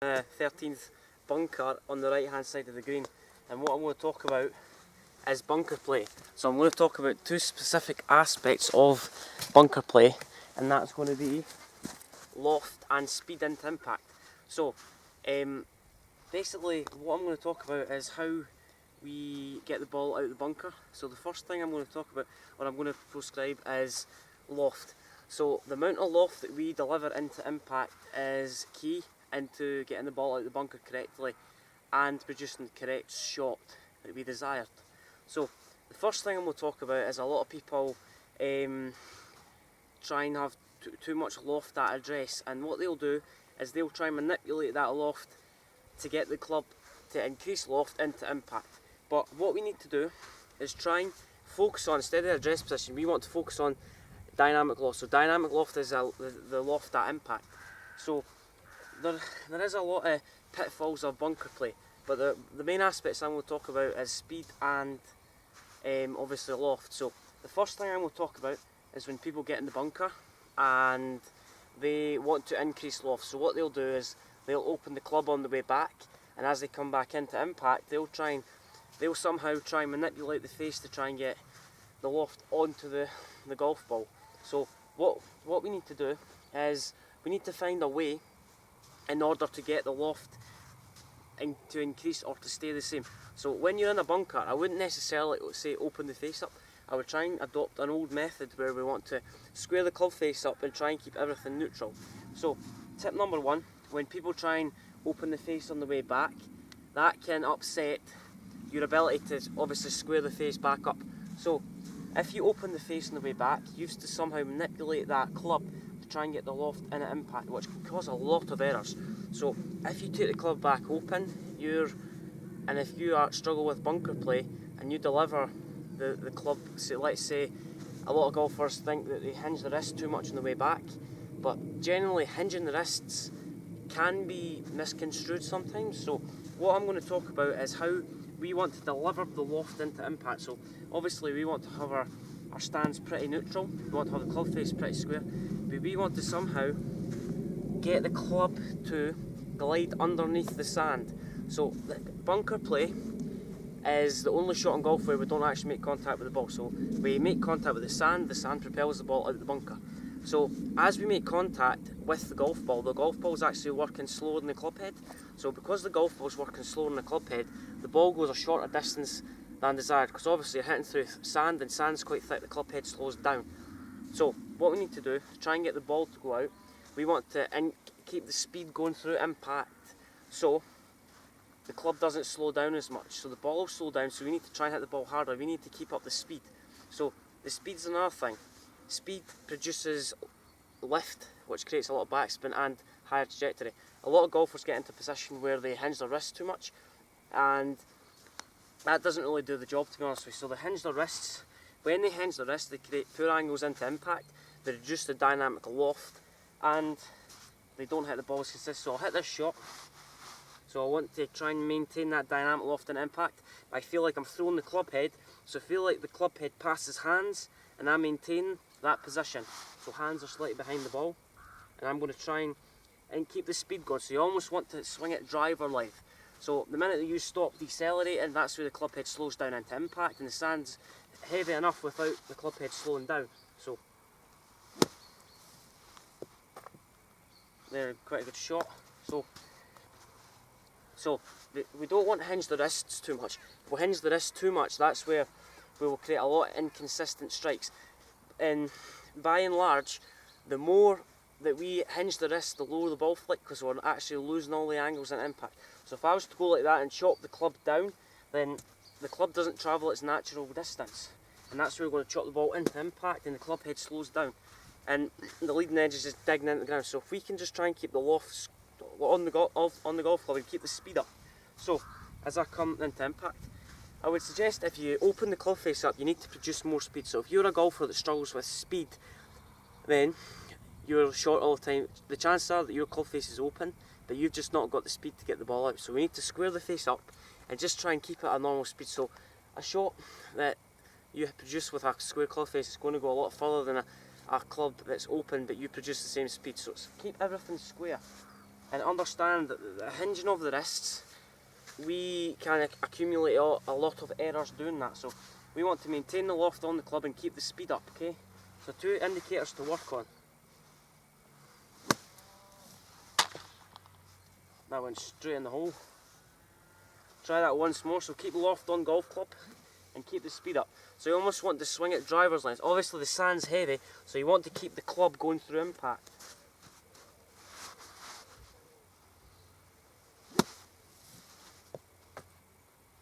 13th bunker on the right hand side of the green, and what I'm going to talk about is bunker play. So I'm going to talk about two specific aspects of bunker play, and that's going to be loft and speed into impact. So basically what I'm going to talk about is how we get the ball out of the bunker. So the first thing I'm going to talk about, or I'm going to prescribe, is loft. So the amount of loft that we deliver into impact is key into getting the ball out of the bunker correctly and producing the correct shot that we desired. So the first thing I'm going to talk about is a lot of people try and have too much loft at address, and what they'll do is they'll try and manipulate that loft to get the club to increase loft into impact. But what we need to do is try and focus on, instead of the address position, we want to focus on dynamic loft. So dynamic loft is the loft at impact. So there is a lot of pitfalls of bunker play, but the main aspects I'm going to talk about is speed and obviously loft. So the first thing I'm going to talk about is when people get in the bunker and they want to increase loft. So what they'll do is they'll open the club on the way back, and as they come back into impact, they'll somehow try and manipulate the face to try and get the loft onto the golf ball. So what we need to do is we need to find a way in order to get the loft to increase or to stay the same. So when you're in a bunker, I wouldn't necessarily say open the face up. I would try and adopt an old method where we want to square the club face up and try and keep everything neutral. So tip number one, when people try and open the face on the way back, that can upset your ability to obviously square the face back up. So if you open the face on the way back, you have to somehow manipulate that club to try and get the loft in at impact, which can cause a lot of errors. So if you take the club back open, and if you struggle with bunker play and you deliver the club, so let's say a lot of golfers think that they hinge the wrist too much on the way back, but generally hinging the wrists can be misconstrued sometimes. So what I'm going to talk about is how we want to deliver the loft into impact. So obviously we want to have our stance pretty neutral, we want to have the club face pretty square, but we want to somehow get the club to glide underneath the sand. So the bunker play is the only shot in golf where we don't actually make contact with the ball. So we make contact with the sand propels the ball out of the bunker. So as we make contact with the golf ball is actually working slower than the club head. So because the golf ball is working slower than the club head, the ball goes a shorter distance than desired, because obviously you're hitting through sand and sand's quite thick, the club head slows down. So what we need to do to try and get the ball to go out, we want to keep the speed going through impact, so the club doesn't slow down as much. So the ball will slow down, so we need to try and hit the ball harder. We need to keep up the speed. So the speed's another thing. Speed produces lift, which creates a lot of backspin and higher trajectory. A lot of golfers get into a position where they hinge their wrists too much, and that doesn't really do the job, to be honest with you. So they hinge their wrists. When they hinge their wrists, they create poor angles into impact, they reduce the dynamic loft, and they don't hit the ball as consistently. So I'll hit this shot. So I want to try and maintain that dynamic loft and impact. I feel like I'm throwing the club head, so I feel like the club head passes hands, and I maintain that position. So hands are slightly behind the ball, and I'm going to try and keep the speed going. So you almost want to swing it driver like. So the minute that you stop decelerating, that's where the club head slows down into impact, and the sand's heavy enough without the club head slowing down. So there, quite a good shot. So we don't want to hinge the wrists too much. If we hinge the wrists too much, that's where we will create a lot of inconsistent strikes. And by and large, the more that we hinge the wrist, the lower the ball flick, because we're actually losing all the angles and impact. So if I was to go like that and chop the club down, then the club doesn't travel its natural distance, and that's where we're going to chop the ball into impact, and the club head slows down, and the leading edge is just digging into the ground. So if we can just try and keep the loft on the golf club and keep the speed up, so as I come into impact, I would suggest if you open the club face up, you need to produce more speed. So if you're a golfer that struggles with speed, then you're short all the time. The chances are that your club face is open, but you've just not got the speed to get the ball out. So we need to square the face up and just try and keep it at a normal speed. So a shot that you produce with a square club face is going to go a lot further than a club that's open, but you produce the same speed. So keep everything square. and understand that the hinging of the wrists, we can accumulate a lot of errors doing that. So we want to maintain the loft on the club and keep the speed up, okay? So 2 indicators to work on. That went straight in the hole. Try that once more, so keep the loft on golf club and keep the speed up. So you almost want to swing at driver's length. Obviously the sand's heavy, so you want to keep the club going through impact.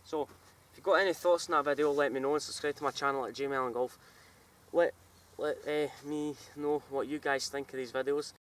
So if you've got any thoughts on that video, let me know, and subscribe to my channel at Allan Golf. Let me know what you guys think of these videos.